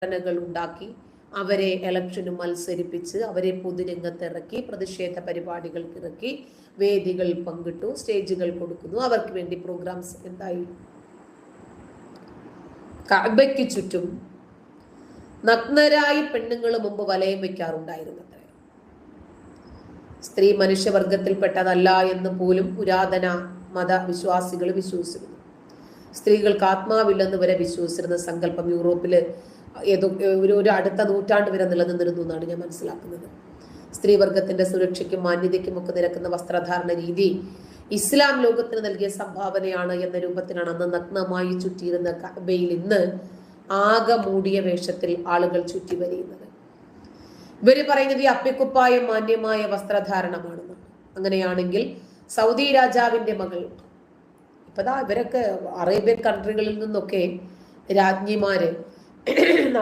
സംഘടനകൾ ഉണ്ടാക്കി അവരെ ഇലക്ഷന് മത്സരിപ്പിച്ച് അവരെ പൊതുരംഗത്തിറക്കി പ്രതിഷേധ പരിപാടികൾക്ക് ഇറക്കി വേദികൾ പങ്കിട്ടു, സ്റ്റേജുകൾ കൊടുക്കുന്നു. അവർക്ക് വേണ്ടി പ്രോഗ്രാംസ് എന്തായി? കഅബയ്ക്ക് ചുറ്റും നഗ്നരായി പെണ്ണുങ്ങൾ മുമ്പ് വലയം വെക്കാറുണ്ടായിരുന്നു. സ്ത്രീ മനുഷ്യവർഗത്തിൽപ്പെട്ടതല്ല എന്ന് പോലും പുരാതന മതവിശ്വാസികൾ വിശ്വസിച്ചിരുന്നു. സ്ത്രീകൾക്ക് ആത്മാവില്ലെന്ന് വരെ വിശ്വസിച്ചിരുന്ന സങ്കല്പം യൂറോപ്പില് ഒരു അടുത്ത നൂറ്റാണ്ട് വരെ നിലനിന്നിരുന്നു എന്നാണ് ഞാൻ മനസ്സിലാക്കുന്നത്. സ്ത്രീവർഗത്തിന്റെ സുരക്ഷയ്ക്കും മാന്യതയ്ക്കും ഒക്കെ നിരക്കുന്ന വസ്ത്രധാരണ രീതി ഇസ്ലാം ലോകത്തിന് നൽകിയ സംഭാവനയാണ് എന്ന രൂപത്തിലാണ് അന്ന് നഗ്നമായി ചുറ്റിയിരുന്ന കഅബയിൽ ഇന്ന് ആകെ മൂടിയ വേഷത്തിൽ ആളുകൾ ചുറ്റി വരിയുന്നത്. ഇവര് പറയുന്നത് ഈ അപ്പിക്കുപ്പായം മാന്യമായ വസ്ത്രധാരണമാണെന്ന്. അങ്ങനെയാണെങ്കിൽ സൗദി രാജാവിന്റെ മകൾ, ഇപ്പതാ ഇവരൊക്കെ അറേബ്യൻ കൺട്രികളിൽ നിന്നൊക്കെ രാജ്ഞിമാര് നമ്മുടെ